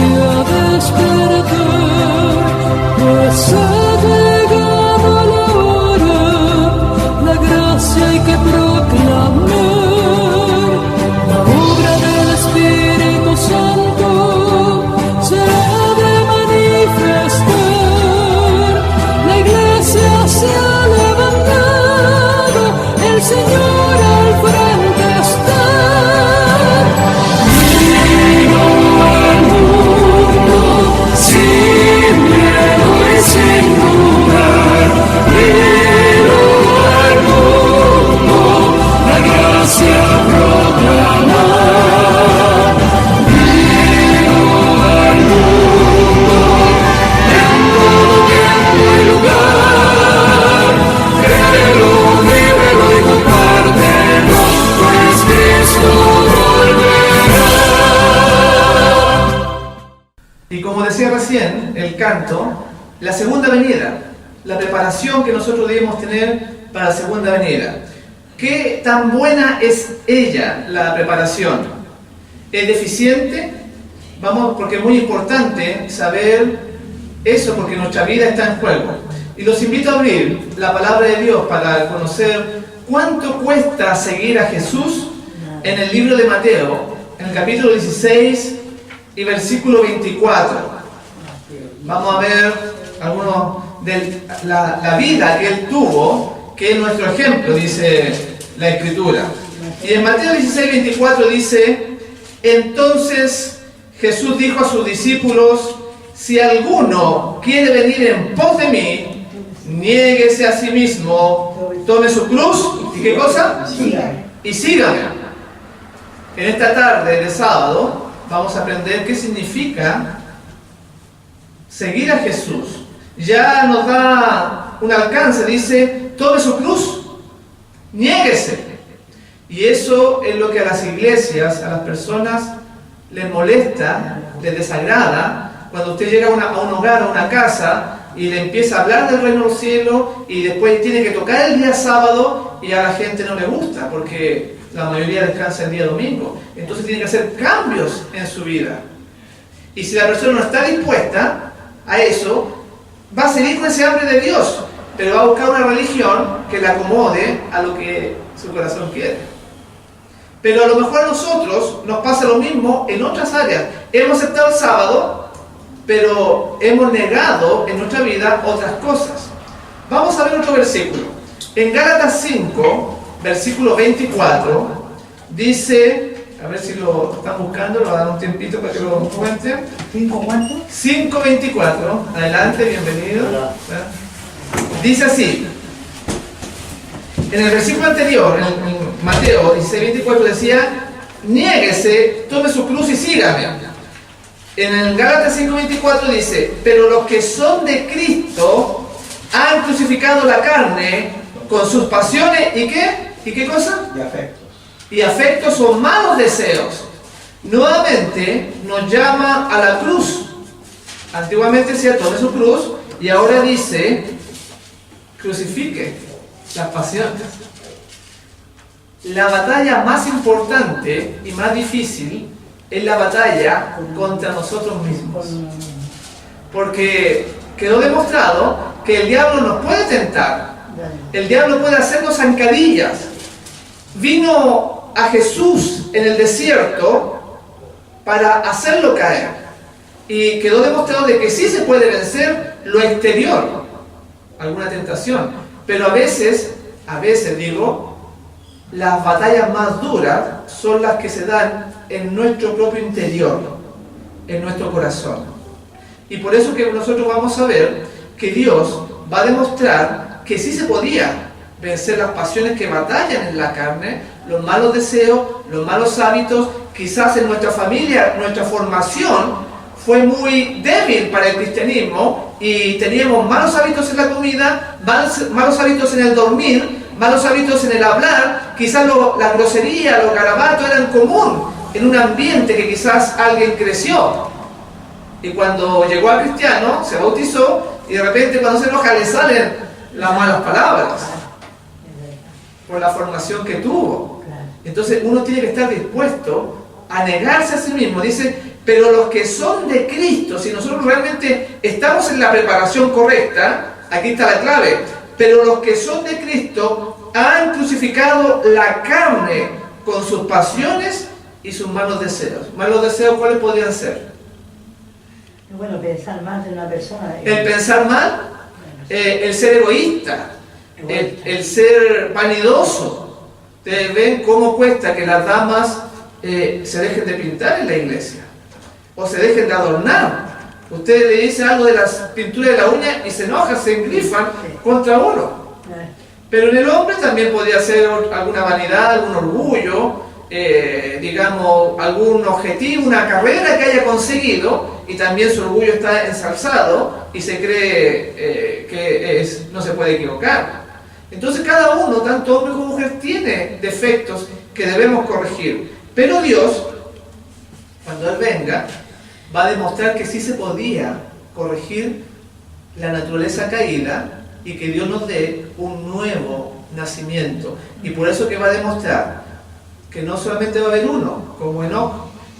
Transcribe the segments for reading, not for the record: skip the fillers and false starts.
a despertar, pues ha llegado la hora, la gracia hay que proclamar, la obra del Espíritu Santo se ha de manifestar, la iglesia se ha levantado, el Señor al frente está. Y como decía recién, el canto, la segunda venida, la preparación que nosotros debemos tener para la segunda venida. ¿Qué tan buena es ella, la preparación? ¿Es deficiente? Vamos, porque es muy importante saber eso, porque nuestra vida está en juego. Y los invito a abrir la palabra de Dios para conocer cuánto cuesta seguir a Jesús en el libro de Mateo, en el capítulo 16 y versículo 24. Vamos a ver algunos de la vida que él tuvo, que es nuestro ejemplo, dice la Escritura. Y en Mateo 16, 24 dice: entonces Jesús dijo a sus discípulos: si alguno quiere venir en pos de mí, niéguese a sí mismo, tome su cruz, ¿y qué cosa? Y sígame. En esta tarde de sábado vamos a aprender qué significa seguir a Jesús. Ya nos da un alcance, dice: tome su cruz, niéguese. Y eso es lo que a las iglesias, a las personas, les molesta, les desagrada, cuando usted llega a un hogar, a una casa, y le empieza a hablar del reino de los cielos, y después tiene que tocar el día sábado, y a la gente no le gusta, porque la mayoría descansa el día domingo. Entonces tiene que hacer cambios en su vida. Y si la persona no está dispuesta a eso, va a seguir con ese hambre de Dios, pero va a buscar una religión que la acomode a lo que su corazón quiere. Pero a lo mejor a nosotros nos pasa lo mismo en otras áreas. Hemos aceptado el sábado, pero hemos negado en nuestra vida otras cosas. Vamos a ver otro versículo. En Gálatas 5, versículo 24, dice, a ver si lo están buscando, lo dan un tiempito para que lo encuentren. ¿5 cuánto? 5:24, adelante, bienvenido. Dice así, en el versículo anterior, en Mateo 16:24 decía: niéguese, tome su cruz y sígame. En el Gálatas 5:24 dice: pero los que son de Cristo han crucificado la carne con sus pasiones y ¿qué? ¿Y qué cosa? Y afectos. Y afectos o malos deseos. Nuevamente nos llama a la cruz. Antiguamente decía: tome su cruz, y ahora dice: crucifique las pasiones. La batalla más importante y más difícil es la batalla contra nosotros mismos. Porque quedó demostrado que el diablo nos puede tentar. El diablo puede hacernos zancadillas. Vino a Jesús en el desierto para hacerlo caer. Y quedó demostrado de que sí se puede vencer lo exterior, alguna tentación. Pero a veces digo, las batallas más duras son las que se dan en nuestro propio interior, en nuestro corazón. Y por eso que nosotros vamos a ver que Dios va a demostrar que sí se podía vencer las pasiones que batallan en la carne, los malos deseos, los malos hábitos. Quizás en nuestra familia, nuestra formación fue muy débil para el cristianismo y teníamos malos hábitos en la comida, malos hábitos en el dormir, malos hábitos en el hablar. Quizás la grosería, los garabatos eran común en un ambiente que quizás alguien creció. Y cuando llegó al cristiano, se bautizó, y de repente cuando se enoja le salen las malas palabras por la formación que tuvo. Entonces uno tiene que estar dispuesto a negarse a sí mismo. Dice Pero los que son de Cristo, si nosotros realmente estamos en la preparación correcta, aquí está la clave, pero los que son de Cristo han crucificado la carne con sus pasiones y sus malos deseos. ¿Malos deseos cuáles podrían ser? Bueno, pensar mal de una persona. El pensar mal, el ser egoísta, el ser vanidoso. Ustedes ven cómo cuesta que las damas se dejen de pintar en la iglesia o se dejen de adornar. Ustedes le dicen algo de las pinturas de la uña y se enojan, se engrifan contra uno. Pero en el hombre también podría ser alguna vanidad, algún orgullo, digamos, algún objetivo, una carrera que haya conseguido y también su orgullo está ensalzado y se cree que no se puede equivocar. Entonces cada uno, tanto hombre como mujer, tiene defectos que debemos corregir. Pero Dios, cuando Él venga, va a demostrar que sí se podía corregir la naturaleza caída y que Dios nos dé un nuevo nacimiento. Y por eso que va a demostrar que no solamente va a haber uno, como Enoc,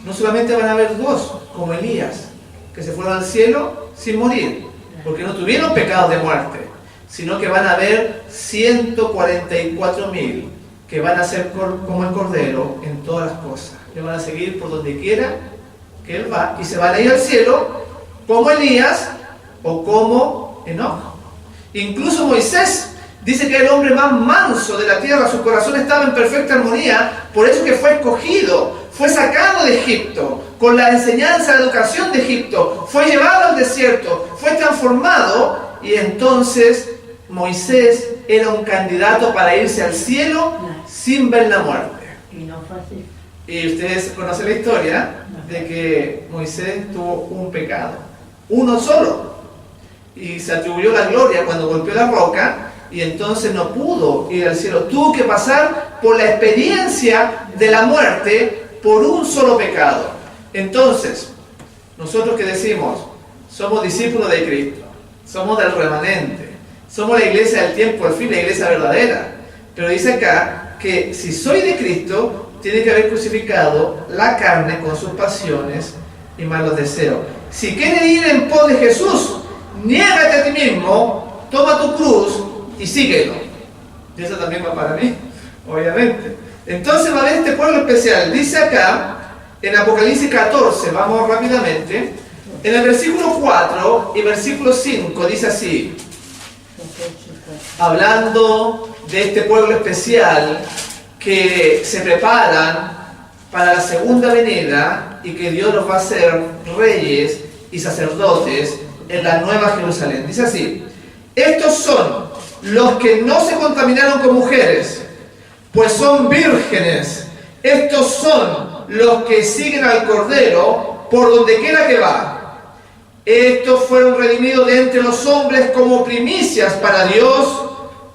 no solamente van a haber dos, como Elías, que se fueron al cielo sin morir, porque no tuvieron pecados de muerte, sino que van a haber 144.000 que van a ser como el Cordero en todas las cosas. Le van a seguir por donde quiera que Él va, y se van a ir al cielo como Elías o como Enoc. Incluso Moisés dice que era el hombre más manso de la tierra, su corazón estaba en perfecta armonía, por eso que fue escogido, fue sacado de Egipto, con la enseñanza, la educación de Egipto, fue llevado al desierto, fue transformado, y entonces Moisés era un candidato para irse al cielo sin ver la muerte. Y no fue así. Y ustedes conocen la historia de que Moisés tuvo un pecado, uno solo, y se atribuyó la gloria cuando golpeó la roca, y entonces no pudo ir al cielo. Tuvo que pasar por la experiencia de la muerte por un solo pecado. Entonces, nosotros que decimos, somos discípulos de Cristo, somos del remanente, somos la iglesia del tiempo, al fin la iglesia verdadera, pero dice acá que si soy de Cristo, tiene que haber crucificado la carne con sus pasiones y malos deseos. Si quieres ir en pos de Jesús, niégate a ti mismo, toma tu cruz y síguelo. Y eso también va para mí, obviamente. Entonces va a haber este pueblo especial. Dice acá, en Apocalipsis 14, vamos rápidamente, en el versículo 4 y versículo 5, dice así, hablando de este pueblo especial que se preparan para la segunda venida y que Dios los va a hacer reyes y sacerdotes en la nueva Jerusalén. Dice así, estos son los que no se contaminaron con mujeres, pues son vírgenes. Estos son los que siguen al Cordero por donde quiera que va. Estos fueron redimidos de entre los hombres como primicias para Dios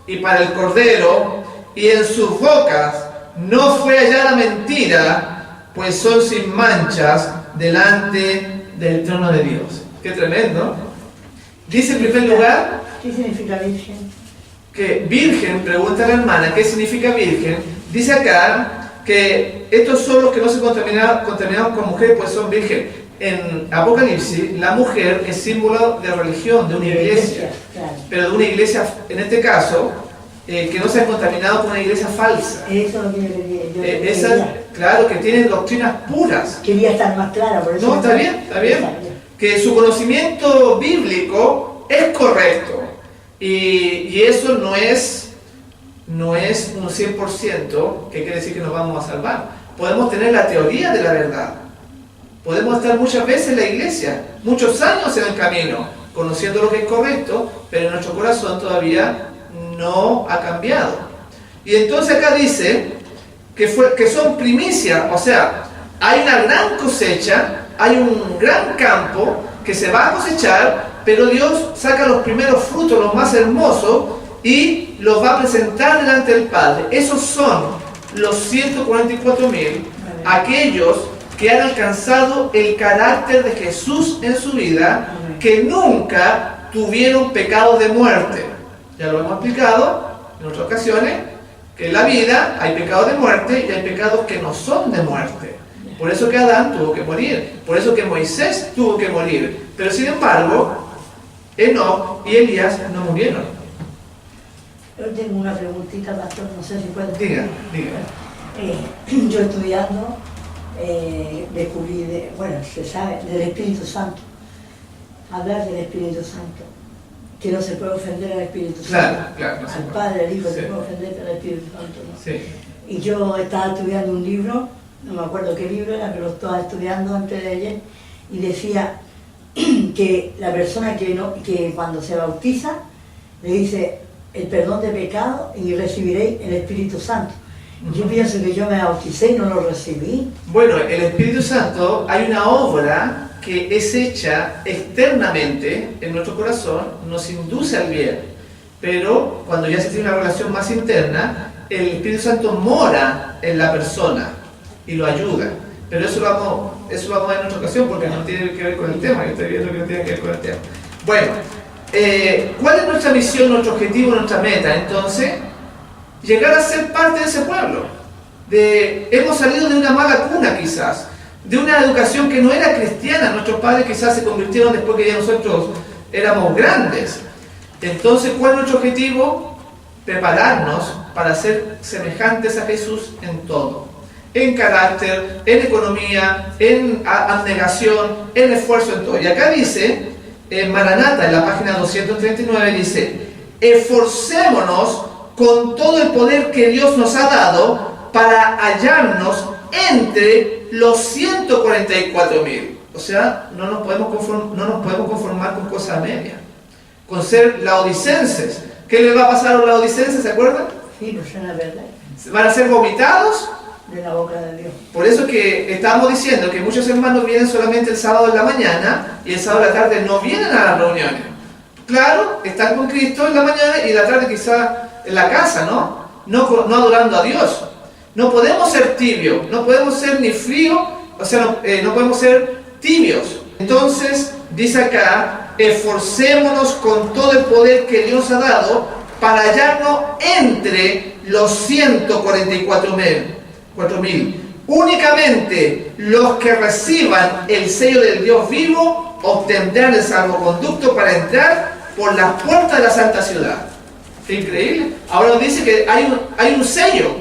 y para el Cordero, y en sus bocas no fue hallada mentira, pues son sin manchas delante del trono de Dios. ¡Qué tremendo! Dice en primer lugar, ¿qué significa virgen? Que virgen, pregunta la hermana, ¿qué significa virgen? Dice acá que estos son los que no se contaminaron con mujer, pues son virgen. En Apocalipsis, la mujer es símbolo de religión, de una iglesia, pero de una iglesia, en este caso, que no se ha contaminado con una iglesia falsa. Eso es lo que yo Esas, claro, que tienen doctrinas puras. quería estar más clara, por eso. No, está bien, está bien. Que su conocimiento bíblico es correcto. Y eso no es un 100%, que quiere decir que nos vamos a salvar. Podemos tener la teoría de la verdad. Podemos estar muchas veces en la iglesia, muchos años en el camino, conociendo lo que es correcto, pero nuestro corazón todavía no ha cambiado. Y entonces acá dice que son primicias, o sea, hay una gran cosecha, hay un gran campo que se va a cosechar, pero Dios saca los primeros frutos, los más hermosos, y los va a presentar delante del Padre. Esos son los 144.000, aquellos que han alcanzado el carácter de Jesús en su vida, que nunca tuvieron pecados de muerte. Ya lo hemos explicado en otras ocasiones, que en la vida hay pecados de muerte y hay pecados que no son de muerte. Por eso que Adán tuvo que morir. Por eso que Moisés tuvo que morir. Pero sin embargo, Enoc y Elías no murieron. Yo tengo una preguntita, pastor, no sé si puede. Diga. Yo estudiando, descubrí, se sabe, del Espíritu Santo. Hablar del Espíritu Santo. Que no se puede ofender al Espíritu Santo. Claro, no se al puede. Padre, al Hijo, Sí. se puede ofender al Espíritu Santo, ¿no? Sí. Y yo estaba estudiando un libro, no me acuerdo qué libro era, pero lo estaba estudiando antes de ayer, y decía que la persona que cuando se bautiza, le dice el perdón de pecado y recibiréis el Espíritu Santo. Yo pienso que yo me bauticé y no lo recibí. Bueno, el Espíritu Santo, hay una obra que es hecha externamente en nuestro corazón, nos induce al bien, pero cuando ya se tiene una relación más interna, el Espíritu Santo mora en la persona y lo ayuda. Pero eso lo vamos a ver en otra ocasión porque no tiene que ver con el tema. Yo estoy viendo que no tiene que ver con el tema. Bueno, ¿cuál es nuestra misión, nuestro objetivo, nuestra meta? Entonces, llegar a ser parte de ese pueblo. Hemos salido de una mala cuna quizás, de una educación que no era cristiana. Nuestros padres quizás se convirtieron después que ya nosotros éramos grandes. Entonces, ¿cuál es nuestro objetivo? Prepararnos para ser semejantes a Jesús en todo. En carácter, en economía, en abnegación, en esfuerzo, en todo. Y acá dice, en Maranata, en la página 239, dice: esforcémonos con todo el poder que Dios nos ha dado para hallarnos entre los 144,000. O sea, no nos podemos conformar con cosas medias, con ser laodicenses. ¿Qué les va a pasar a los laodicenses? ¿Se acuerdan? Sí, pues es la verdad, Van a ser vomitados. de la boca de Dios. Por eso que estábamos diciendo que muchos hermanos vienen solamente el sábado en la mañana y el sábado en la tarde no vienen a las reuniones. Claro, están con Cristo en la mañana y en la tarde quizá en la casa, no adorando a Dios. No podemos ser tibios, no podemos ser ni fríos, o sea, no podemos ser tibios. Entonces, dice acá, esforcémonos con todo el poder que Dios ha dado para hallarnos entre los 144,000. Únicamente los que reciban el sello del Dios vivo obtendrán el salvoconducto para entrar por las puertas de la santa ciudad. Increíble. Ahora nos dice que hay un sello,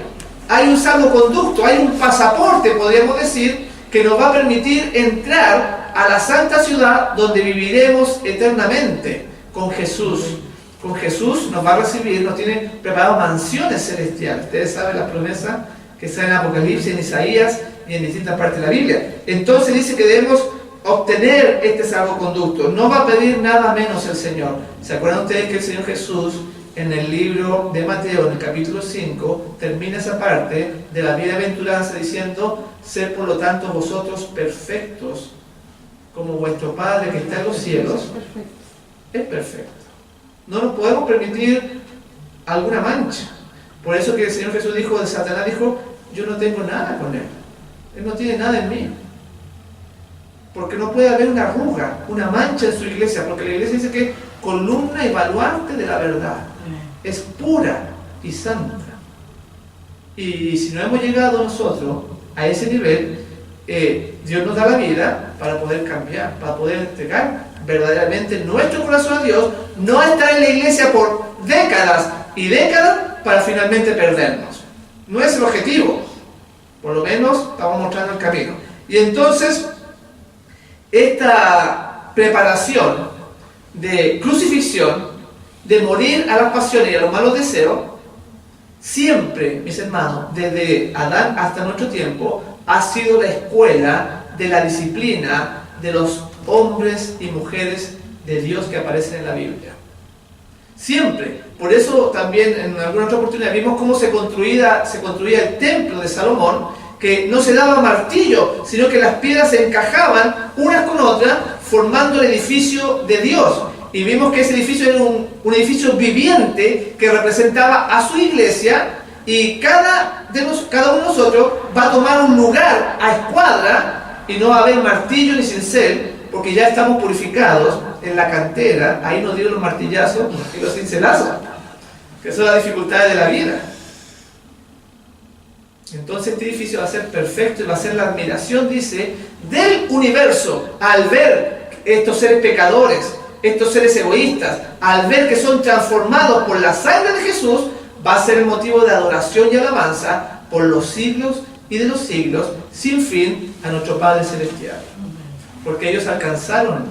hay un salvoconducto, hay un pasaporte, podríamos decir, que nos va a permitir entrar a la santa ciudad donde viviremos eternamente con Jesús. Con Jesús nos va a recibir, nos tiene preparadas mansiones celestiales. Ustedes saben las promesas que están en Apocalipsis, en Isaías y en distintas partes de la Biblia. Entonces dice que debemos obtener este salvoconducto. No va a pedir nada menos el Señor. ¿Se acuerdan ustedes que el Señor Jesús en el libro de Mateo, en el capítulo 5, termina esa parte de la bienaventuranza diciendo: sed por lo tanto vosotros perfectos, como vuestro Padre que está en los cielos es perfecto? No nos podemos permitir alguna mancha. Por eso que el Señor Jesús dijo de Satanás, dijo: yo no tengo nada con él. Él no tiene nada en mí. Porque no puede haber una arruga, una mancha en su iglesia, porque la iglesia dice que es columna y baluarte de la verdad. Es pura y santa. Y si no hemos llegado nosotros a ese nivel, Dios nos da la vida para poder cambiar, para poder entregar verdaderamente nuestro corazón a Dios, no estar en la iglesia por décadas y décadas para finalmente perdernos. No es el objetivo. Por lo menos estamos mostrando el camino. Y entonces, esta preparación de crucifixión, de morir a las pasiones y a los malos deseos, siempre, mis hermanos, desde Adán hasta nuestro tiempo, ha sido la escuela de la disciplina de los hombres y mujeres de Dios que aparecen en la Biblia. Siempre. Por eso también en alguna otra oportunidad vimos cómo se construía el templo de Salomón, que no se daba martillo, sino que las piedras se encajaban unas con otras, formando el edificio de Dios. Y vimos que ese edificio era un edificio viviente que representaba a su iglesia, y cada uno de nosotros va a tomar un lugar a escuadra, y no va a haber martillo ni cincel, porque ya estamos purificados en la cantera. Ahí nos dieron los martillazos y los cincelazos, que son las dificultades de la vida. Entonces este edificio va a ser perfecto y va a ser la admiración, dice, del universo. Al ver estos seres pecadores, estos seres egoístas, al ver que son transformados por la sangre de Jesús, va a ser el motivo de adoración y alabanza por los siglos y de los siglos, sin fin, a nuestro Padre Celestial. Porque ellos alcanzaron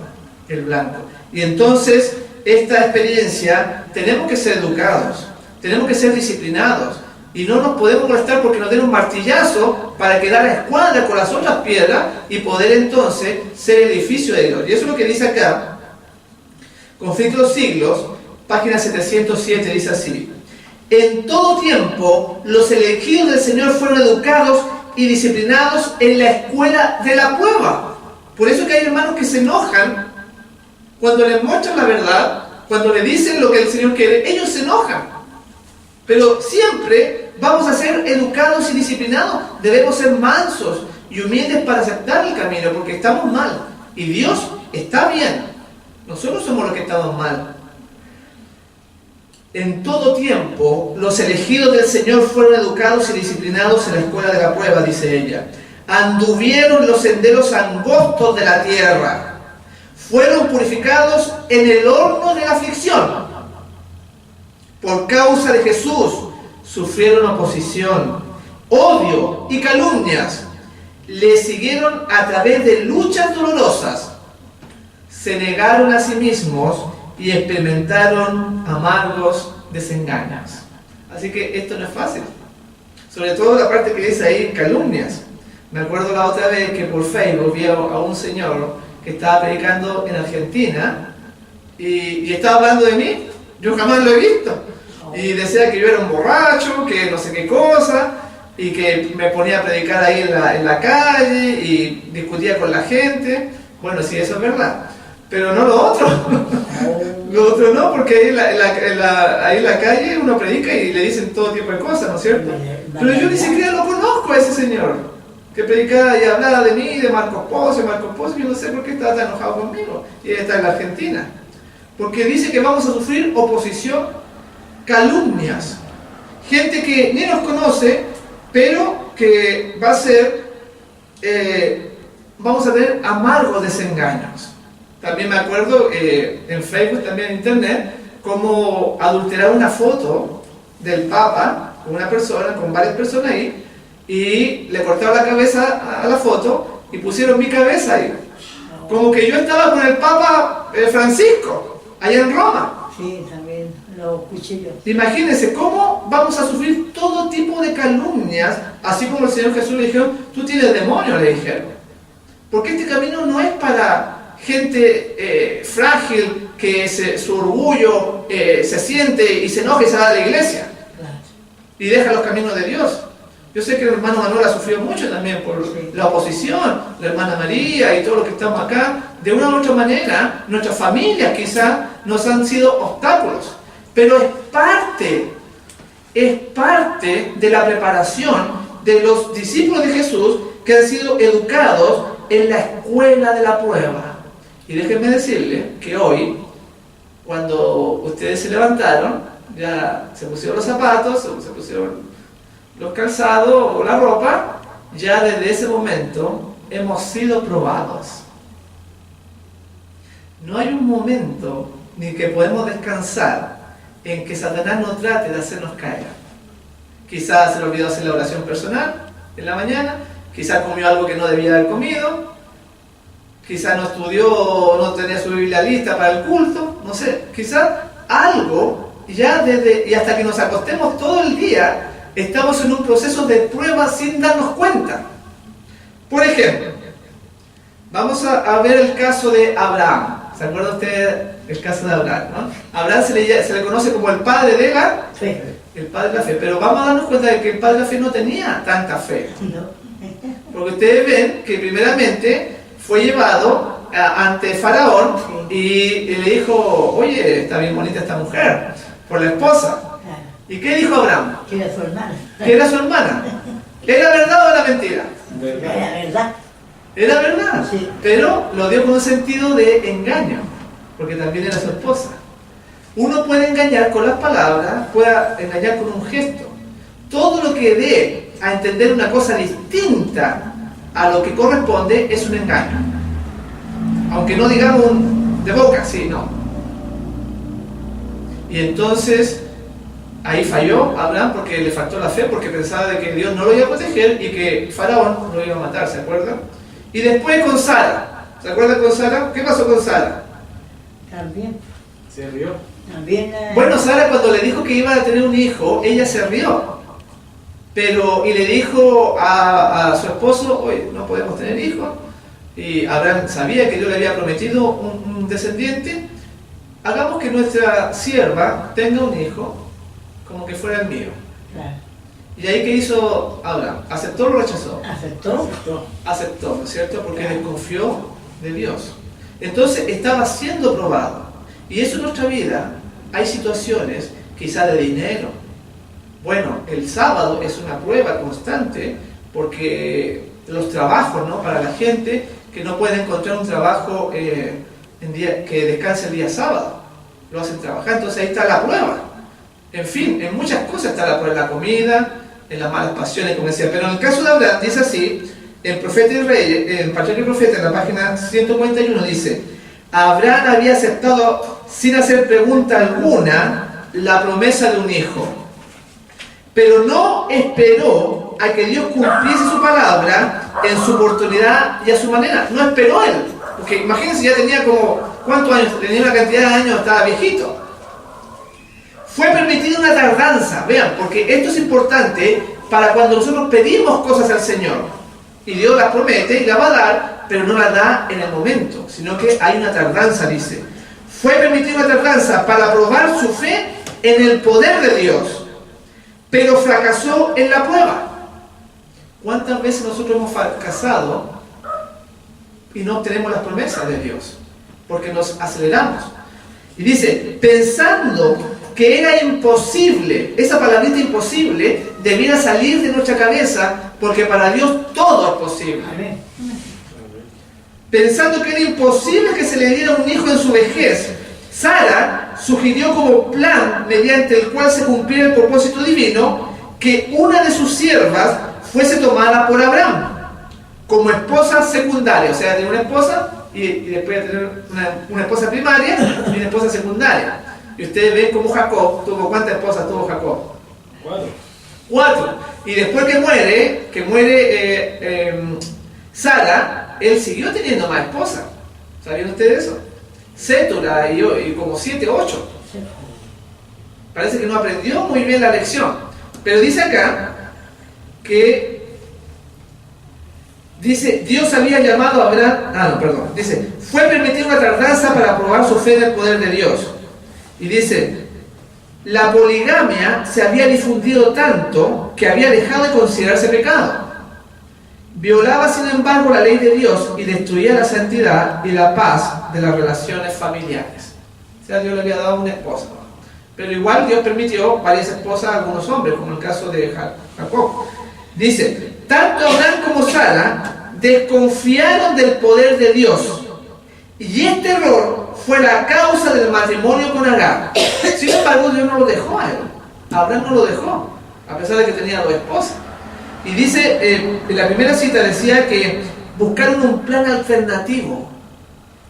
el blanco. Y entonces, esta experiencia, tenemos que ser educados, tenemos que ser disciplinados, y no nos podemos molestar porque nos den un martillazo para quedar a escuadra con las otras piedras y poder entonces ser el edificio de Dios. Y eso es lo que dice acá, Conflicto de los Siglos, página 707, dice así: en todo tiempo los elegidos del Señor fueron educados y disciplinados en la escuela de la prueba. Por eso que hay hermanos que se enojan cuando les muestran la verdad, cuando le dicen lo que el Señor quiere, ellos se enojan. Pero siempre vamos a ser educados y disciplinados. Debemos ser mansos y humildes para aceptar el camino, porque estamos mal y Dios está bien. Nosotros somos los que estamos mal. En todo tiempo, los elegidos del Señor fueron educados y disciplinados en la escuela de la prueba, dice ella. Anduvieron los senderos angostos de la tierra. Fueron purificados en el horno de la aflicción. Por causa de Jesús, sufrieron oposición, odio y calumnias. Le siguieron a través de luchas dolorosas. Se negaron a sí mismos y experimentaron amargos desengaños. Así que esto no es fácil. Sobre todo la parte que dice ahí, calumnias. Me acuerdo la otra vez que por Facebook vi a un señor que estaba predicando en Argentina y estaba hablando de mí. Yo jamás lo he visto. Y decía que yo era un borracho, que no sé qué cosa, y que me ponía a predicar ahí en la calle y discutía con la gente. Bueno, sí, eso es verdad. Pero no lo otro. Lo otro no, porque ahí en la calle uno predica y le dicen todo tipo de cosas, ¿no es cierto? Pero yo ni siquiera lo conozco a ese señor que predicaba y hablaba de mí, de Marcos Pozo, yo no sé por qué estaba tan enojado conmigo. Y él está en la Argentina. Porque dice que vamos a sufrir oposición, calumnias. Gente que ni nos conoce, pero que va a ser, vamos a tener amargos desengaños. También me acuerdo en Facebook, también en internet, cómo adulterar una foto del Papa con una persona, con varias personas ahí, y le cortaron la cabeza a la foto y pusieron mi cabeza ahí. Como que yo estaba con el Papa Francisco, allá en Roma. Sí, también lo escuché yo. Imagínense cómo vamos a sufrir todo tipo de calumnias, así como el Señor Jesús le dijo, tú tienes demonio, le dijeron. Porque este camino no es para gente frágil, que su orgullo se siente y se enoja y se va a la iglesia. Claro. Y deja los caminos de Dios. Yo sé que el hermano Manuel ha sufrido mucho también por la oposición, la hermana María y todos los que estamos acá. De una u otra manera, nuestras familias quizás nos han sido obstáculos. Pero es parte de la preparación de los discípulos de Jesús que han sido educados en la escuela de la prueba. Y déjenme decirles que hoy, cuando ustedes se levantaron, ya se pusieron los zapatos, se pusieron los calzados o la ropa, ya desde ese momento hemos sido probados. No hay un momento ni que podemos descansar en que Satanás no trate de hacernos caer. Quizás se le olvidó hacer la oración personal en la mañana, quizás comió algo que no debía haber comido, quizás no estudió, no tenía su Biblia lista para el culto, no sé, quizás algo, ya desde, y hasta que nos acostemos todo el día, estamos en un proceso de prueba sin darnos cuenta. Por ejemplo, vamos a ver el caso de Abraham. ¿Se acuerda usted el caso de Abraham, no? Abraham se le conoce como el padre de la fe. El padre de la fe. Pero vamos a darnos cuenta de que el padre de la fe no tenía tanta fe. No. Porque ustedes ven que primeramente fue llevado ante Faraón y le dijo, oye, está bien bonita esta mujer, por la esposa. Claro. ¿Y qué dijo Abraham? Que era su hermana. Que era su hermana. ¿Era verdad o era mentira? Era verdad. Era verdad, Sí. pero lo dio con un sentido de engaño, porque también era su esposa. Uno puede engañar con las palabras, puede engañar con un gesto. Todo lo que dé a entender una cosa distinta a lo que corresponde, es un engaño. Aunque no digamos de boca, sí, no. Y entonces ahí falló Abraham porque le faltó la fe, porque pensaba de que Dios no lo iba a proteger y que Faraón lo iba a matar, ¿se acuerdan? Y después con Sara, ¿se acuerdan con Sara? ¿Qué pasó con Sara? También. Se rió. También. Bueno, Sara cuando le dijo que iba a tener un hijo, ella se rió. Y le dijo a su esposo, oye, no podemos tener hijos. Y Abraham sabía que Dios le había prometido un descendiente. Hagamos que nuestra sierva tenga un hijo como que fuera el mío. Claro. ¿Y ahí qué hizo Abraham? ¿Aceptó o lo rechazó? Aceptó. Aceptó, ¿no es cierto? Porque desconfió de Dios. Entonces estaba siendo probado. Y eso en nuestra vida, hay situaciones, quizá de dinero. Bueno, el sábado es una prueba constante porque los trabajos, ¿no? Para la gente que no puede encontrar un trabajo que descanse el día sábado, lo hacen trabajar, entonces ahí está la prueba. En fin, en muchas cosas está la prueba, en la comida, en las malas pasiones, como decía. Pero en el caso de Abraham dice así, en Profeta y Reyes, en Patriarca y Profeta, en la página 141 dice: Abraham había aceptado sin hacer pregunta alguna la promesa de un hijo, pero no esperó a que Dios cumpliese su palabra en su oportunidad y a su manera. No esperó él, porque imagínense, ya tenía como, ¿cuántos años? Tenía una cantidad de años, estaba viejito. Fue permitida una tardanza, vean, porque esto es importante para cuando nosotros pedimos cosas al Señor y Dios las promete y las va a dar, pero no las da en el momento, sino que hay una tardanza, dice. Fue permitida una tardanza para probar su fe en el poder de Dios, pero fracasó en la prueba. ¿Cuántas veces nosotros hemos fracasado y no obtenemos las promesas de Dios? Porque nos aceleramos. Y dice, pensando que era imposible, esa palabrita imposible debiera salir de nuestra cabeza, porque para Dios todo es posible. Amén. Pensando que era imposible que se le diera un hijo en su vejez, Sara sugirió como plan mediante el cual se cumpliera el propósito divino que una de sus siervas fuese tomada por Abraham como esposa secundaria, o sea, tener una esposa y después tener una esposa primaria y una esposa secundaria. Y ustedes ven cómo Jacob tuvo, ¿cuántas esposas tuvo Jacob? 4. Y después que muere Sara, él siguió teniendo más esposas. ¿Sabían ustedes eso? Sétura y como 7, 8. Parece que no aprendió muy bien la lección. Pero dice acá que dice, Dios había llamado a Abraham, dice, fue permitida una tardanza para probar su fe en el poder de Dios. Y dice, la poligamia se había difundido tanto que había dejado de considerarse pecado. Violaba, sin embargo, la ley de Dios y destruía la santidad y la paz de las relaciones familiares. O sea, Dios le había dado una esposa. Pero igual Dios permitió varias esposas a algunos hombres, como el caso de Jacob. Dice, tanto Abraham como Sara desconfiaron del poder de Dios. Y este error fue la causa del matrimonio con Agar. Sin embargo, Dios no lo dejó a él. Abraham no lo dejó, a pesar de que tenía 2 esposas. Y dice, en la primera cita decía que buscaron un plan alternativo.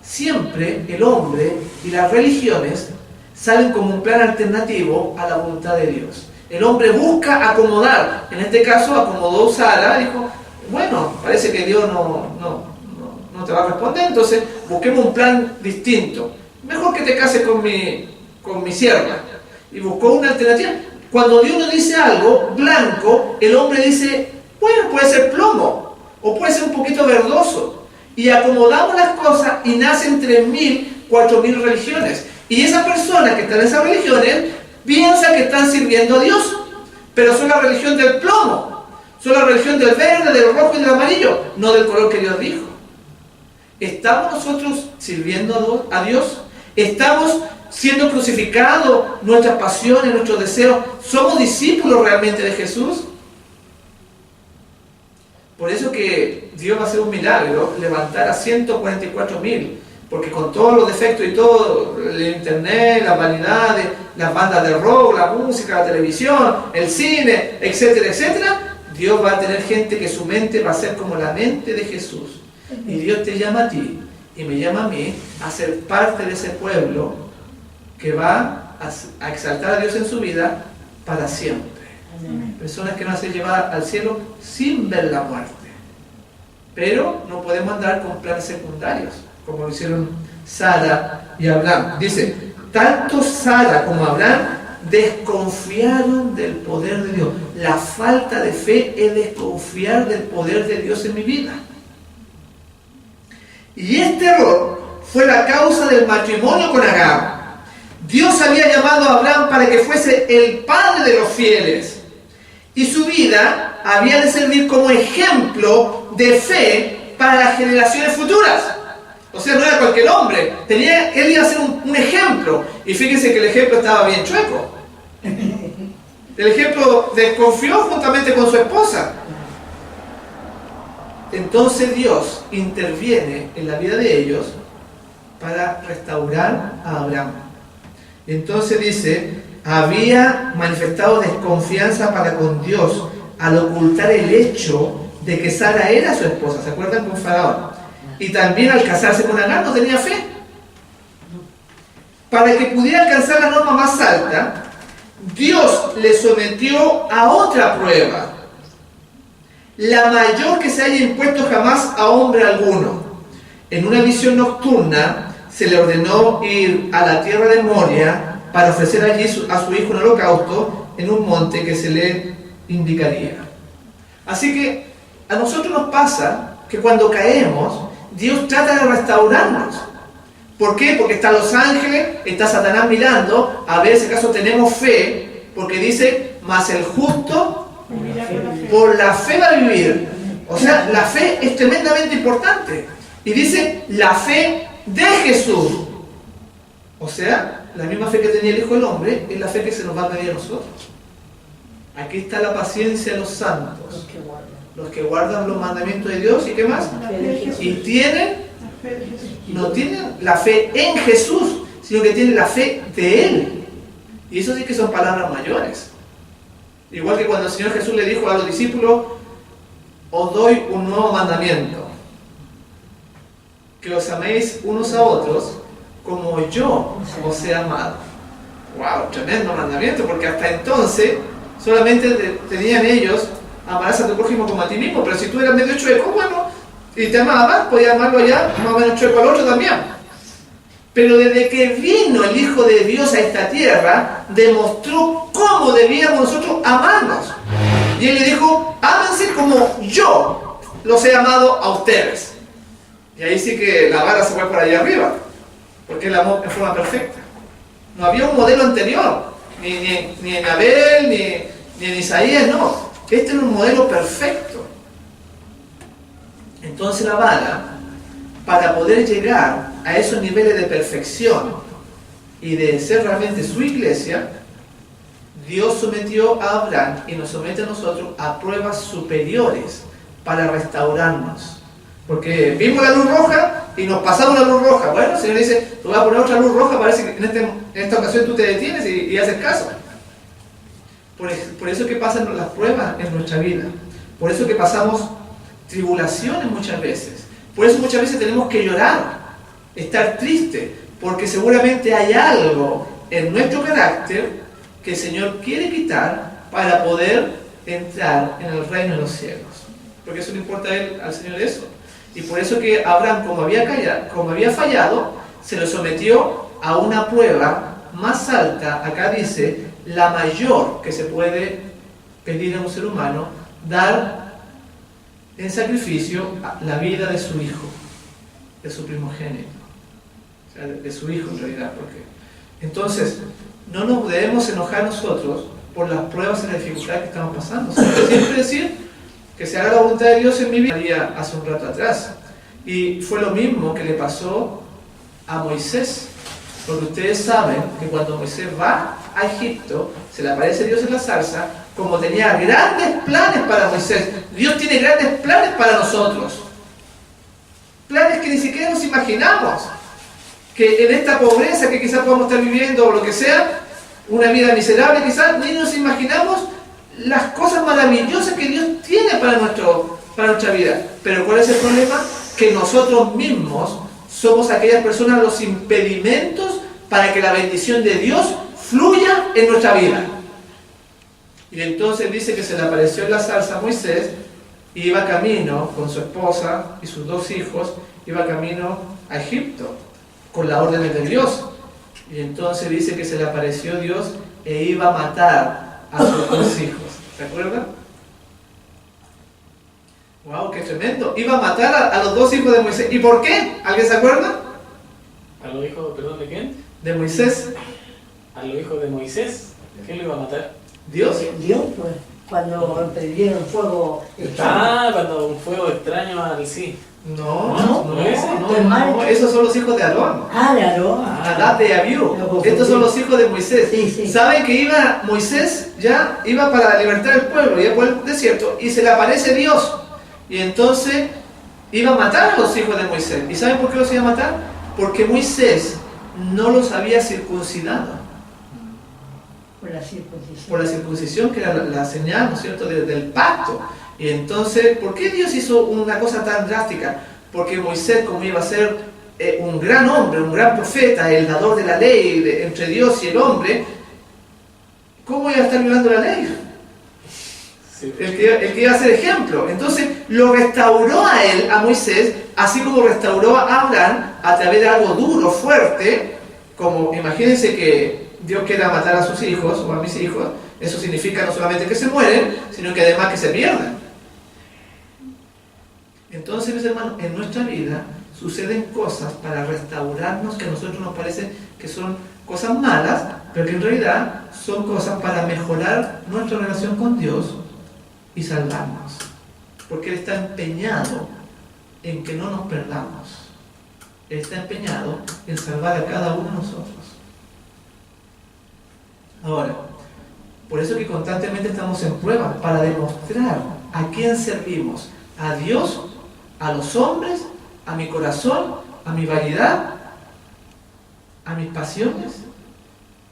Siempre el hombre y las religiones salen como un plan alternativo a la voluntad de Dios. El hombre busca acomodar, en este caso acomodó Sara, dijo, bueno, parece que Dios no te va a responder, entonces busquemos un plan distinto. Mejor que te cases con mi sierva. Y buscó una alternativa. Cuando Dios nos dice algo blanco, el hombre dice, bueno, puede ser plomo, o puede ser un poquito verdoso. Y acomodamos las cosas y nacen 3.000, 4.000 religiones. Y esas personas que están en esas religiones piensan que están sirviendo a Dios, pero son la religión del plomo, son la religión del verde, del rojo y del amarillo, no del color que Dios dijo. ¿Estamos nosotros sirviendo a Dios? ¿Estamos siendo crucificados nuestras pasiones, nuestros deseos? ¿Somos discípulos realmente de Jesús? Por eso que Dios va a hacer un milagro, levantar a 144.000, porque con todos los defectos y todo, el internet, las vanidades, las bandas de rock, la música, la televisión, el cine, etcétera, etcétera, Dios va a tener gente que su mente va a ser como la mente de Jesús. Y Dios te llama a ti y me llama a mí a ser parte de ese pueblo que va a exaltar a Dios en su vida para siempre. Personas que van a ser llevadas al cielo sin ver la muerte. Pero no podemos andar con planes secundarios, como lo hicieron Sara y Abraham. Dice, tanto Sara como Abraham desconfiaron del poder de Dios. La falta de fe es desconfiar del poder de Dios en mi vida. Y este error fue la causa del matrimonio con Agar. Dios había llamado a Abraham para que fuese el padre de los fieles. Y su vida había de servir como ejemplo de fe para las generaciones futuras. O sea, no era cualquier hombre. Él iba a ser un ejemplo. Y fíjense que el ejemplo estaba bien chueco. El ejemplo desconfió juntamente con su esposa. Entonces Dios interviene en la vida de ellos para restaurar a Abraham. Entonces dice, había manifestado desconfianza para con Dios al ocultar el hecho de que Sara era su esposa. ¿Se acuerdan con Faraón? Y también al casarse con Agar no tenía fe. Para que pudiera alcanzar la norma más alta, Dios le sometió a otra prueba, la mayor que se haya impuesto jamás a hombre alguno. En una visión nocturna se le ordenó ir a la tierra de Moria para ofrecer allí a su hijo un holocausto en un monte que se le indicaría. Así que a nosotros nos pasa que cuando caemos, Dios trata de restaurarnos. ¿Por qué? Porque están los ángeles, está Satanás mirando a ver si acaso tenemos fe, porque dice, mas el justo por la fe va a vivir. O sea, la fe es tremendamente importante. Y dice, la fe de Jesús. O sea, la misma fe que tenía el Hijo del Hombre es la fe que se nos va a pedir a nosotros. Aquí está la paciencia de los santos, los que guardan los mandamientos de Dios. ¿Y qué más? Y no tienen la fe en Jesús, sino que tienen la fe de Él. Y eso sí que son palabras mayores. Igual que cuando el Señor Jesús le dijo a los discípulos, os doy un nuevo mandamiento, que os améis unos a otros como yo os he amado. ¡Wow! Tremendo mandamiento, porque hasta entonces solamente tenían ellos, amarás a tu prójimo como a ti mismo, pero si tú eras medio chueco, bueno, y te amabas, podías amarlo allá, más o menos chueco al otro también. Pero desde que vino el Hijo de Dios a esta tierra, demostró cómo debíamos nosotros amarnos. Y Él le dijo, ámense como yo los he amado a ustedes. Y ahí sí que la vara se fue por allá arriba, porque el amor en forma perfecta. No había un modelo anterior, ni en Abel, ni en Isaías, no. Este era un modelo perfecto. Entonces la vara, para poder llegar a esos niveles de perfección y de ser realmente su iglesia, Dios sometió a Abraham y nos somete a nosotros a pruebas superiores para restaurarnos. Porque vimos la luz roja y nos pasamos la luz roja. Bueno, el Señor dice, te voy a poner otra luz roja, parece que en esta ocasión tú te detienes y haces caso. Por eso que pasan las pruebas en nuestra vida. Por eso que pasamos tribulaciones muchas veces. Por eso muchas veces tenemos que llorar, estar tristes, porque seguramente hay algo en nuestro carácter que el Señor quiere quitar para poder entrar en el reino de los cielos. Porque eso le importa al Señor eso. Y por eso que Abraham, como había fallado, se lo sometió a una prueba más alta. Acá dice, la mayor que se puede pedir a un ser humano, dar en sacrificio la vida de su hijo, de su primogénito, o sea, de su hijo en realidad. Porque entonces, no nos debemos enojar nosotros por las pruebas y las dificultades que estamos pasando. Siempre decir que se haga la voluntad de Dios en mi vida, hace un rato atrás. Y fue lo mismo que le pasó a Moisés. Porque ustedes saben que cuando Moisés va a Egipto, se le aparece Dios en la zarza, como tenía grandes planes para Moisés. Dios tiene grandes planes para nosotros. Planes que ni siquiera nos imaginamos. Que en esta pobreza que quizás podamos estar viviendo o lo que sea, una vida miserable quizás, ni nos imaginamos las cosas maravillosas que Dios tiene para nuestra vida. Pero ¿cuál es el problema? Que nosotros mismos somos aquellas personas, los impedimentos para que la bendición de Dios fluya en nuestra vida. Y entonces dice que se le apareció en la zarza a Moisés, y iba camino con su esposa y sus 2 hijos, iba camino a Egipto, con las órdenes de Dios. Y entonces dice que se le apareció Dios e iba a matar a sus 2 hijos. ¿Se acuerdan? ¡Wow! ¡Qué tremendo! Iba a matar a los 2 hijos de Moisés. ¿Y por qué? ¿Alguien se acuerda? ¿A los hijos, perdón, de quién? De Moisés. ¿A los hijos de Moisés? ¿Quién lo iba a matar? Dios. Dios, pues, cuando prendieron fuego. Cuando un fuego extraño al sí. No, ¿No? esos son los hijos de Aarón. De Aarón. Nadab de Abiú. Estos son los hijos de Moisés. Sí. ¿Saben que Moisés ya iba para libertar el pueblo, iba por el desierto, y se le aparece Dios? Y entonces iba a matar a los hijos de Moisés. ¿Y saben por qué los iba a matar? Porque Moisés no los había circuncidado. Por la circuncisión, que era la señal, ¿no es cierto?, del pacto. Y entonces, ¿por qué Dios hizo una cosa tan drástica? Porque Moisés, como iba a ser un gran hombre, un gran profeta, el dador de la ley entre Dios y el hombre, ¿cómo iba a estar violando la ley? Sí. El que iba a ser ejemplo. Entonces lo restauró a él, a Moisés, así como restauró a Abraham a través de algo duro, fuerte, como imagínense que Dios quiera matar a sus hijos o a mis hijos. Eso significa no solamente que se mueren, sino que además que se pierdan. Entonces, mis hermanos, en nuestra vida suceden cosas para restaurarnos que a nosotros nos parece que son cosas malas, pero que en realidad son cosas para mejorar nuestra relación con Dios y salvarnos. Porque Él está empeñado en que no nos perdamos. Él está empeñado en salvar a cada uno de nosotros. Ahora, por eso que constantemente estamos en prueba, para demostrar a quién servimos. A Dios, a los hombres, a mi corazón, a mi vanidad, a mis pasiones.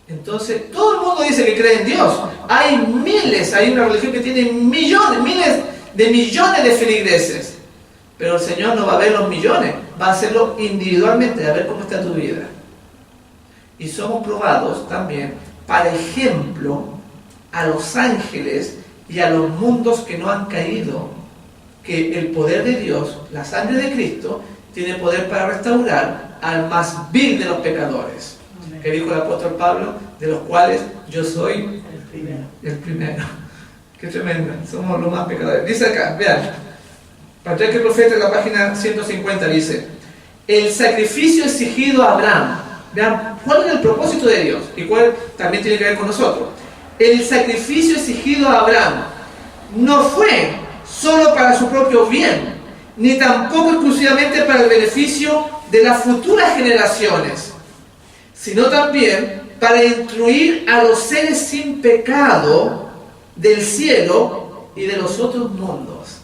Entonces, todo el mundo dice que cree en Dios. Hay una religión que tiene miles de feligreses. Pero el Señor no va a ver los millones, va a hacerlo individualmente, a ver cómo está tu vida. Y somos probados también, para ejemplo, a los ángeles y a los mundos que no han caído, que el poder de Dios, la sangre de Cristo, tiene poder para restaurar al más vil de los pecadores. Amén. Que dijo el apóstol Pablo, de los cuales yo soy el primero. Qué tremendo, somos los más pecadores. Dice acá, vean, Patriarca y Profeta en la página 150 dice: el sacrificio exigido a Abraham. Vean, ¿cuál era el propósito de Dios? Y cuál también tiene que ver con nosotros. El sacrificio exigido a Abraham no fue solo para su propio bien, ni tampoco exclusivamente para el beneficio de las futuras generaciones, sino también para instruir a los seres sin pecado del cielo y de los otros mundos.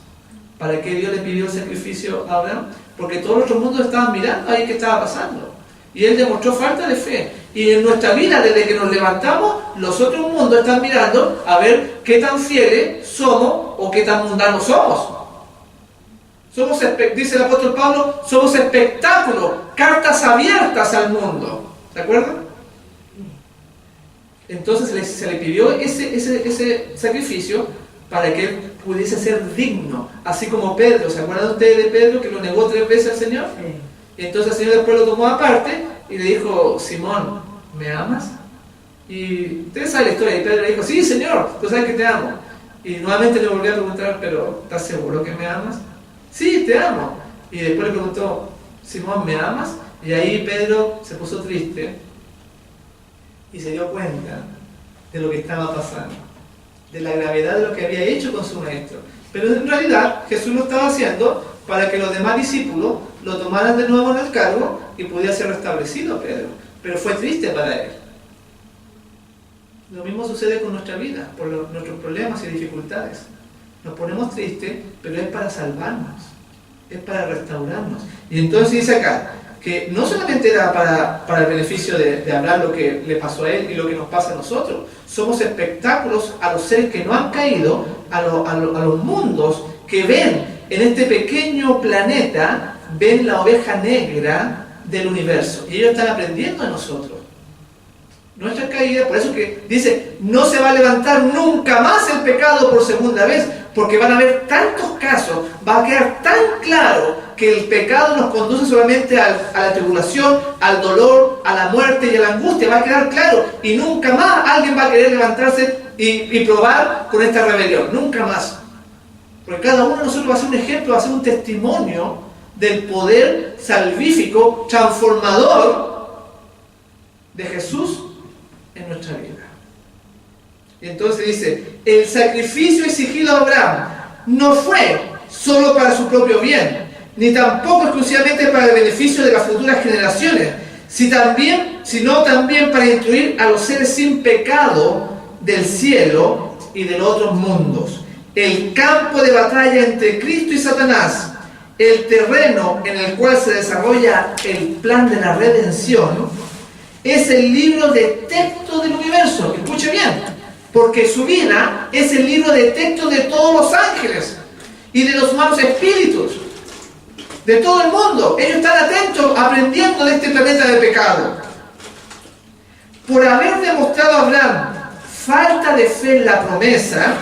¿Para qué Dios le pidió el sacrificio a Abraham? Porque todos los otros mundos estaban mirando ahí qué estaba pasando. Y él demostró falta de fe. Y en nuestra vida, desde que nos levantamos, los otros mundos están mirando a ver qué tan fieles somos o qué tan mundanos somos. Dice el apóstol Pablo, somos espectáculos, cartas abiertas al mundo. ¿Se acuerdan? Entonces se le pidió ese sacrificio para que él pudiese ser digno. Así como Pedro, ¿se acuerdan ustedes de Pedro que lo negó 3 veces al Señor? Sí. Y entonces el Señor después lo tomó aparte y le dijo: Simón, ¿me amas? Y ustedes saben la historia. Y Pedro le dijo: sí, Señor, tú sabes que te amo. Y nuevamente le volvió a preguntar: ¿pero estás seguro que me amas? Sí, te amo. Y después le preguntó: Simón, ¿me amas? Y ahí Pedro se puso triste y se dio cuenta de lo que estaba pasando, de la gravedad de lo que había hecho con su maestro. Pero en realidad Jesús lo estaba haciendo para que los demás discípulos lo tomaran de nuevo en el cargo y pudiera ser restablecido Pedro. Pero fue triste para él. Lo mismo sucede con nuestra vida, por nuestros problemas y dificultades. Nos ponemos tristes, pero es para salvarnos, es para restaurarnos. Y entonces dice acá: que no solamente era para el beneficio de hablar lo que le pasó a él y lo que nos pasa a nosotros. Somos espectáculos a los seres que no han caído, a los mundos que ven en este pequeño planeta, ven la oveja negra del universo. Y ellos están aprendiendo de nosotros. Nuestra caída, por eso que dice, no se va a levantar nunca más el pecado por segunda vez, porque van a haber tantos casos, va a quedar tan claro que el pecado nos conduce solamente a la tribulación, al dolor, a la muerte y a la angustia, va a quedar claro, y nunca más alguien va a querer levantarse y probar con esta rebelión, nunca más. Porque cada uno de nosotros va a ser un ejemplo, va a ser un testimonio del poder salvífico, transformador de Jesús en nuestra vida. Y entonces dice, el sacrificio exigido a Abraham no fue solo para su propio bien, ni tampoco exclusivamente para el beneficio de las futuras generaciones, sino también para instruir a los seres sin pecado del cielo y de los otros mundos. El campo de batalla entre Cristo y Satanás, el terreno en el cual se desarrolla el plan de la redención, es el libro de texto del universo. Escuche bien, porque su vida es el libro de texto de todos los ángeles y de los malos espíritus, de todo el mundo. Ellos están atentos, aprendiendo de este planeta de pecado. Por haber demostrado a Abraham falta de fe en la promesa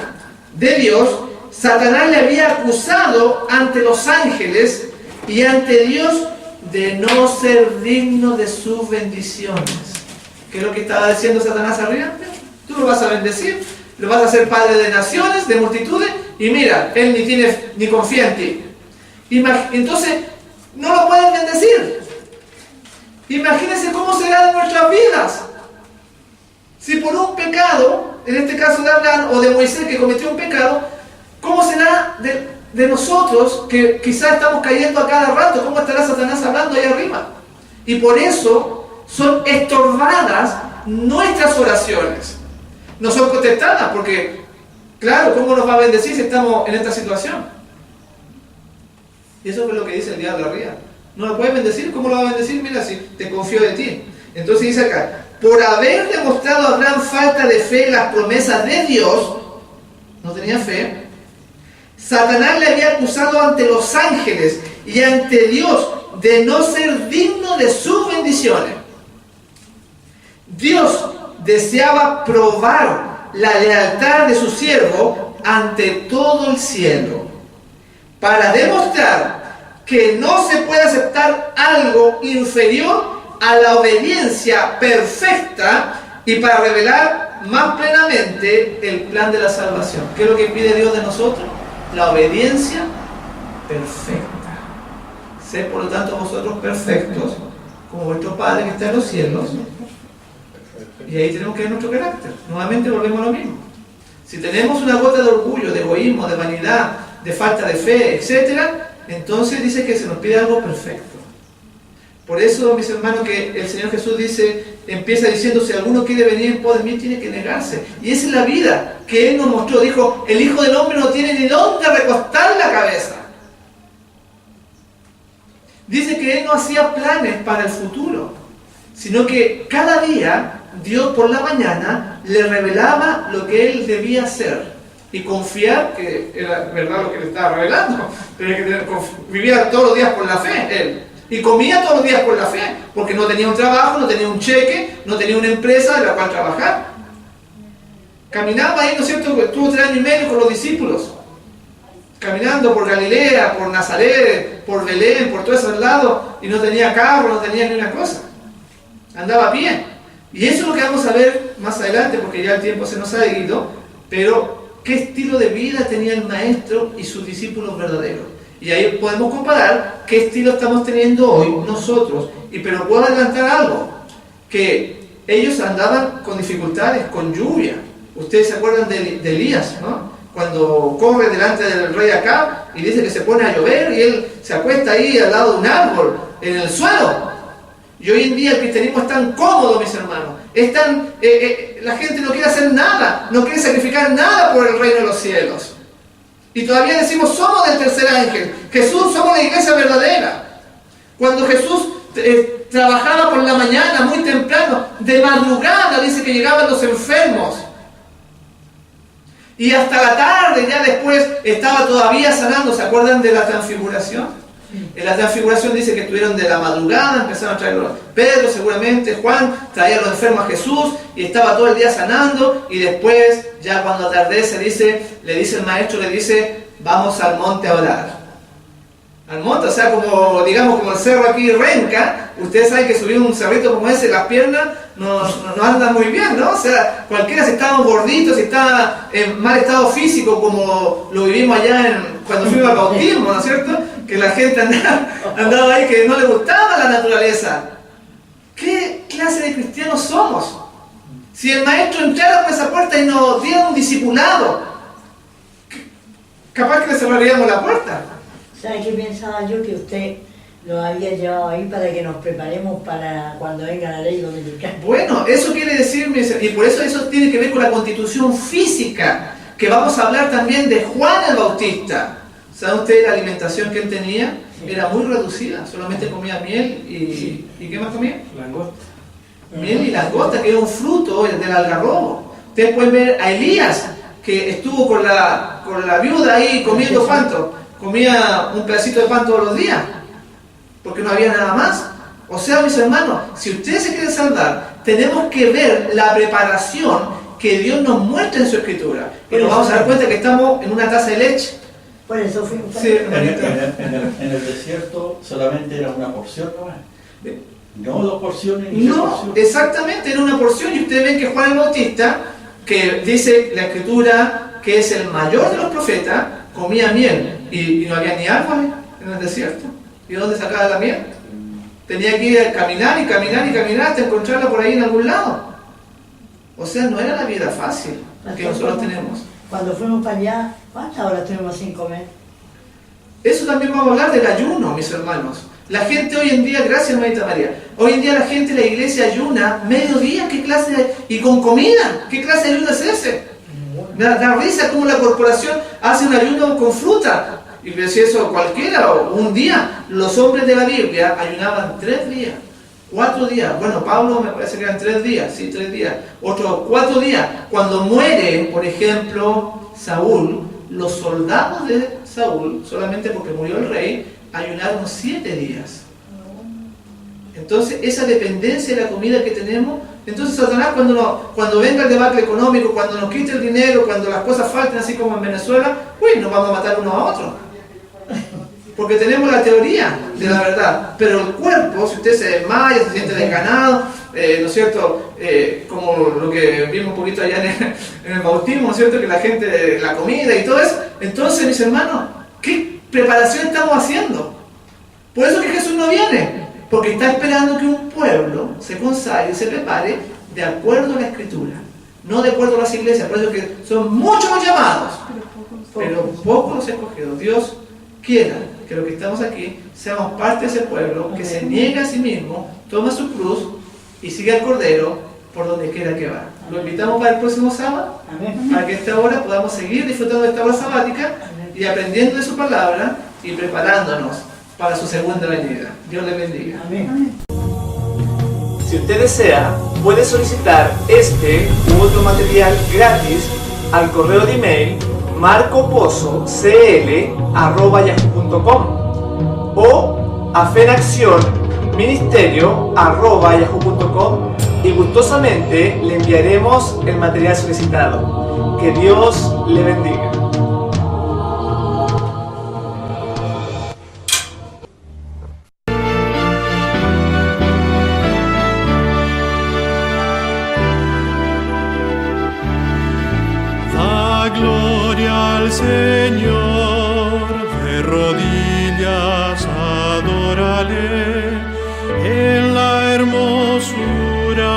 de Dios, Satanás le había acusado ante los ángeles y ante Dios de no ser digno de sus bendiciones. ¿Qué es lo que estaba diciendo Satanás arriba? Tú lo vas a bendecir, lo vas a hacer padre de naciones, de multitudes, y mira, él ni confía en ti. Entonces, no lo pueden bendecir. Imagínense cómo será en nuestras vidas. Si por un pecado, en este caso de Abraham o de Moisés que cometió un pecado, ¿cómo será de nosotros que quizás estamos cayendo a cada rato? ¿Cómo estará Satanás hablando ahí arriba? Y por eso son estorbadas nuestras oraciones. No son contestadas porque, claro, ¿cómo nos va a bendecir si estamos en esta situación? Y eso es lo que dice el diablo arriba. No lo puedes bendecir, ¿cómo lo va a bendecir? Mira, si te confío de ti. Entonces dice acá, por haber demostrado a Abraham falta de fe en las promesas de Dios, no tenía fe, Satanás le había acusado ante los ángeles y ante Dios de no ser digno de sus bendiciones. Dios deseaba probar la lealtad de su siervo ante todo el cielo, para demostrar que no se puede aceptar algo inferior a la obediencia perfecta y para revelar más plenamente el plan de la salvación. ¿Qué es lo que pide Dios de nosotros? La obediencia perfecta. Sed por lo tanto vosotros perfectos, como vuestro Padre que está en los cielos. Y ahí tenemos que ver nuestro carácter. Nuevamente volvemos a lo mismo. Si tenemos una gota de orgullo, de egoísmo, de vanidad, de falta de fe, etc., entonces dice que se nos pide algo perfecto. Por eso, mis hermanos, que el Señor Jesús empieza diciendo, si alguno quiere venir en pos de mí, tiene que negarse. Y esa es la vida que Él nos mostró. Dijo, el Hijo del Hombre no tiene ni dónde recostar la cabeza. Dice que Él no hacía planes para el futuro, sino que cada día Dios por la mañana le revelaba lo que Él debía hacer. Y confiar que era verdad lo que le estaba revelando. Pero que vivía todos los días por la fe, Él. Y comía todos los días por la fe, porque no tenía un trabajo, no tenía un cheque, no tenía una empresa de la cual trabajar. Caminaba ahí, ¿no es cierto? Estuvo 3 años y medio con los discípulos, caminando por Galilea, por Nazaret, por Belén, por todos esos lados, y no tenía carro, no tenía ni una cosa. Andaba a pie. Y eso es lo que vamos a ver más adelante, porque ya el tiempo se nos ha ido, pero ¿qué estilo de vida tenía el Maestro y sus discípulos verdaderos? Y ahí podemos comparar qué estilo estamos teniendo hoy nosotros. Pero puedo adelantar algo, que ellos andaban con dificultades, con lluvia. Ustedes se acuerdan de Elías, ¿no? Cuando corre delante del rey Acab y dice que se pone a llover y él se acuesta ahí al lado de un árbol, en el suelo. Y hoy en día el cristianismo es tan cómodo, mis hermanos. La gente no quiere hacer nada, no quiere sacrificar nada por el reino de los cielos. Y todavía decimos, somos del tercer ángel. Jesús, somos la iglesia verdadera. Cuando Jesús trabajaba por la mañana, muy temprano, de madrugada, dice que llegaban los enfermos. Y hasta la tarde, ya después, estaba todavía sanando. ¿Se acuerdan de la transfiguración? En la transfiguración dice que estuvieron de la madrugada, empezaron a traerlo. Pedro, seguramente, Juan, traía a los enfermos a Jesús y estaba todo el día sanando. Y después, ya cuando atardece, le dice el maestro, le dice, vamos al monte a orar. Al monte, o sea, como, digamos, como el cerro aquí Renca. Ustedes saben que subir un cerrito como ese, las piernas no andan muy bien, ¿no? O sea, cualquiera, si estaba gordito, si estaba en mal estado físico, como lo vivimos allá cuando fuimos al bautismo, ¿no es cierto? Que la gente andaba ahí que no le gustaba la naturaleza. ¿Qué clase de cristianos somos? Si el maestro entrara por esa puerta y nos diera un discipulado, capaz que le cerraríamos la puerta. ¿Sabe qué pensaba yo? Que usted lo había llevado ahí para que nos preparemos para cuando venga la ley dominical. Bueno, eso quiere decir, y por eso tiene que ver con la constitución física, que vamos a hablar también de Juan el Bautista. ¿Saben ustedes la alimentación que él tenía? Era muy reducida, solamente comía miel y ¿qué más comía? Langosta. Miel y langosta, que era un fruto del algarrobo. Ustedes pueden ver a Elías, que estuvo con la viuda ahí comiendo ¿cuánto? Comía un pedacito de pan todos los días, porque no había nada más. O sea, mis hermanos, si ustedes se quieren salvar, tenemos que ver la preparación que Dios nos muestra en su Escritura. Y nos vamos a dar cuenta que estamos en una taza de leche. Por eso fuimos. Sí, en el desierto solamente era una porción, no 2 porciones ni 3 No, porciones. exactamente, era una porción. Y ustedes ven que Juan el Bautista, que dice la Escritura que es el mayor de los profetas, comía miel y no había ni árboles en el desierto. ¿Y dónde sacaba la miel? Tenía que ir a caminar y caminar y caminar hasta encontrarla por ahí en algún lado. O sea, no era la vida fácil que nosotros tenemos. Cuando fuimos para allá, ¿cuántas horas tuvimos sin comer? Eso también vamos a hablar del ayuno, mis hermanos. La gente hoy en día, gracias Marita María, hoy en día la gente de la iglesia ayuna mediodía, ¿qué clase y con comida? ¿Qué clase de ayuno es ese? Da risa como la corporación hace un ayuno con fruta. Y si eso cualquiera, un día, los hombres de la Biblia ayunaban 3 días, 4 días. Bueno, Pablo me parece que eran 3 días, sí, 3 días. Otros 4 días. Cuando muere, por ejemplo, Saúl, los soldados de Saúl, solamente porque murió el rey, ayunaron 7 días. Entonces, esa dependencia de la comida que tenemos. Entonces Satanás cuando venga el debate económico, cuando nos quite el dinero, cuando las cosas falten así como en Venezuela, uy, nos vamos a matar unos a otros. Porque tenemos la teoría de la verdad, pero el cuerpo, si usted se desmaya, se siente desganado, ¿no es cierto? Como lo que vimos un poquito allá en el bautismo, ¿no es cierto? Que la gente, la comida y todo eso. Entonces, mis hermanos, ¿qué preparación estamos haciendo? Por eso que Jesús no viene. Porque está esperando que un pueblo se consagre y se prepare de acuerdo a la Escritura, no de acuerdo a las iglesias. Por eso que son muchos los llamados, pero pocos los escogidos. Dios quiera que los que estamos aquí seamos parte de ese pueblo que se niega a sí mismo, toma su cruz y sigue al Cordero por donde quiera que va. Lo invitamos para el próximo sábado, para que a esta hora podamos seguir disfrutando de esta hora sabática y aprendiendo de su palabra y preparándonos para su segunda venida. Dios le bendiga. Amén. Si usted desea, puede solicitar este u otro material gratis al correo de email marcopozocl@yahoo.com o a fenaccionministerio@yahoo.com y gustosamente le enviaremos el material solicitado. Que Dios le bendiga. Gloria al Señor, de rodillas adórale, en la hermosura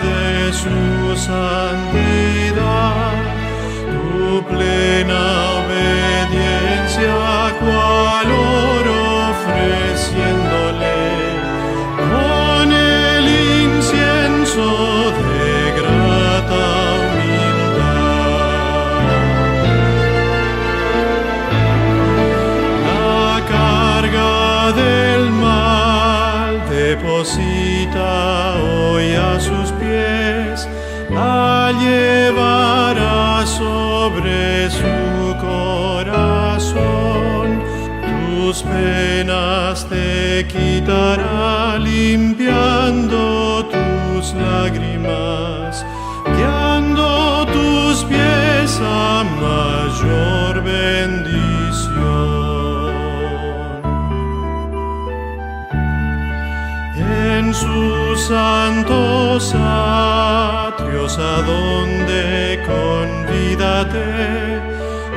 de su santidad, tu plena obediencia cual oro ofreciéndole, con el incienso de grata del mal de resucita hoy a sus pies, la llevará sobre su corazón. Tus penas te quitará limpiando tus lágrimas, guiando tus pies a mayor bendición. En sus santos atrios a donde convídate,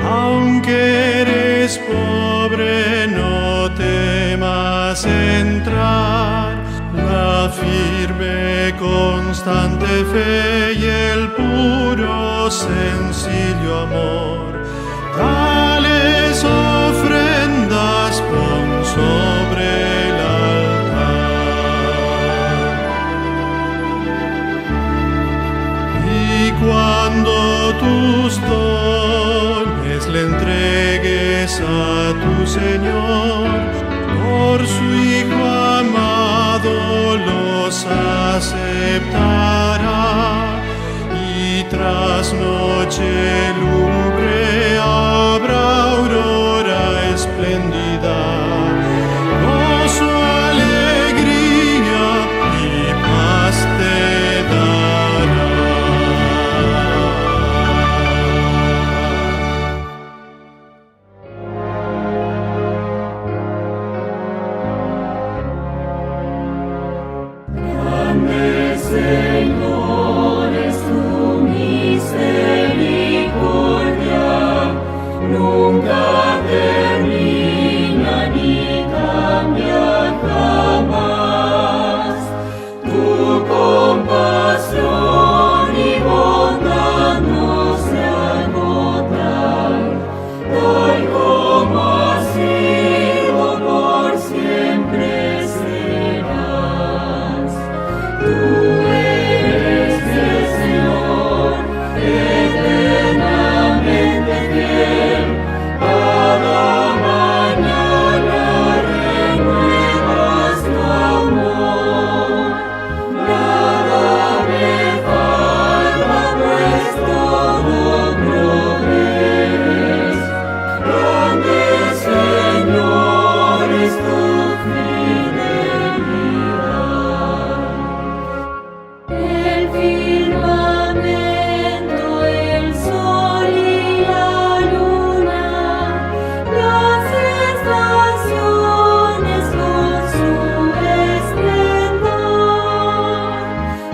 aunque eres pobre no temas entrar. La firme, constante fe y el puro, sencillo amor, tales ofrendas pon sobre el altar. Y cuando tus dones le entregues a tu Señor, por su Hijo amado los aceptará, y tras noche lúgubre habrá aurora espléndida, gozo, alegría y paz te dará. Señor, es tu misericordia, nunca termina ni cambia jamás. Tu compasión y bondad no se agotan, tal como has sido por siempre serás. Tú eres el Señor, eternamente fiel. Cada mañana renuevas tu amor. Nada me falta, pues todo provees. Grande, Señor, es tu fidelidad. El firmamento, el sol y la luna, las estaciones con su esplendor,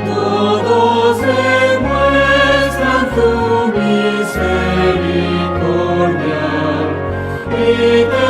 todos demuestran tu misericordia y te